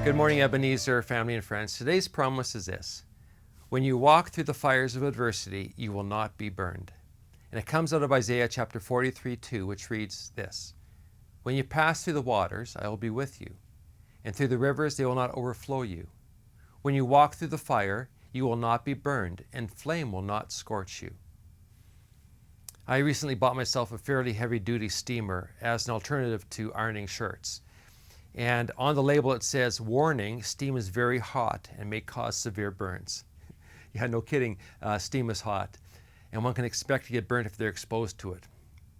Good morning, Ebenezer family and friends. Today's promise is this: when you walk through the fires of adversity, you will not be burned. And it comes out of Isaiah chapter 43:2, which reads this: when you pass through the waters, I will be with you, and through the rivers they will not overflow you. When you walk through the fire, you will not be burned, and flame will not scorch you. I recently bought myself a fairly heavy-duty steamer as an alternative to ironing shirts. And on the label it says, warning, steam is very hot and may cause severe burns. Yeah, no kidding, steam is hot. And one can expect to get burnt if they're exposed to it.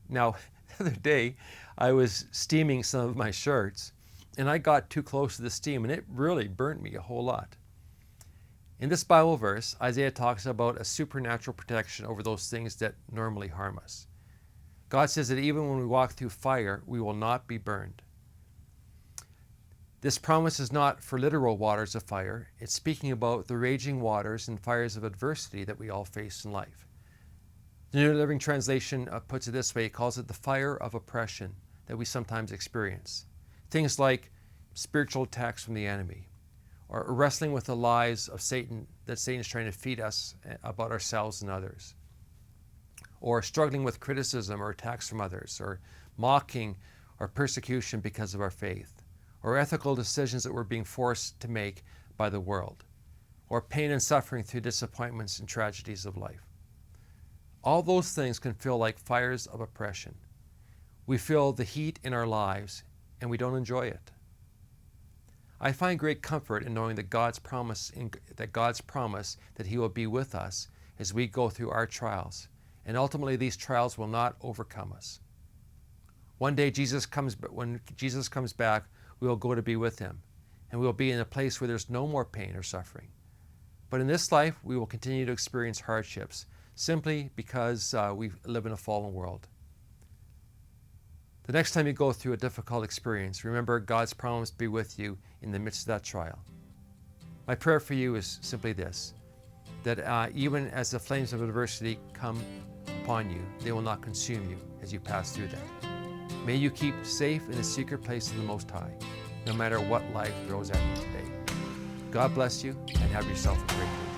Now, the other day, I was steaming some of my shirts, and I got too close to the steam, and it really burnt me a whole lot. In this Bible verse, Isaiah talks about a supernatural protection over those things that normally harm us. God says that even when we walk through fire, we will not be burned. This promise is not for literal waters of fire. It's speaking about the raging waters and fires of adversity that we all face in life. The New Living Translation puts it this way. It calls it the fire of oppression that we sometimes experience. Things like spiritual attacks from the enemy, or wrestling with the lies of Satan that Satan is trying to feed us about ourselves and others, or struggling with criticism or attacks from others, or mocking or persecution because of our faith, or ethical decisions that we're being forced to make by the world, or pain and suffering through disappointments and tragedies of life. All those things can feel like fires of oppression. We feel the heat in our lives and we don't enjoy it. I find great comfort in knowing that God's promise that He will be with us as we go through our trials, and ultimately these trials will not overcome us. One day when Jesus comes back, we will go to be with Him, and we will be in a place where there's no more pain or suffering. But in this life, we will continue to experience hardships simply because we live in a fallen world. The next time you go through a difficult experience, remember God's promise to be with you in the midst of that trial. My prayer for you is simply this: that even as the flames of adversity come upon you, they will not consume you as you pass through that. May you keep safe in the secret place of the Most High, no matter what life throws at you today. God bless you, and have yourself a great day.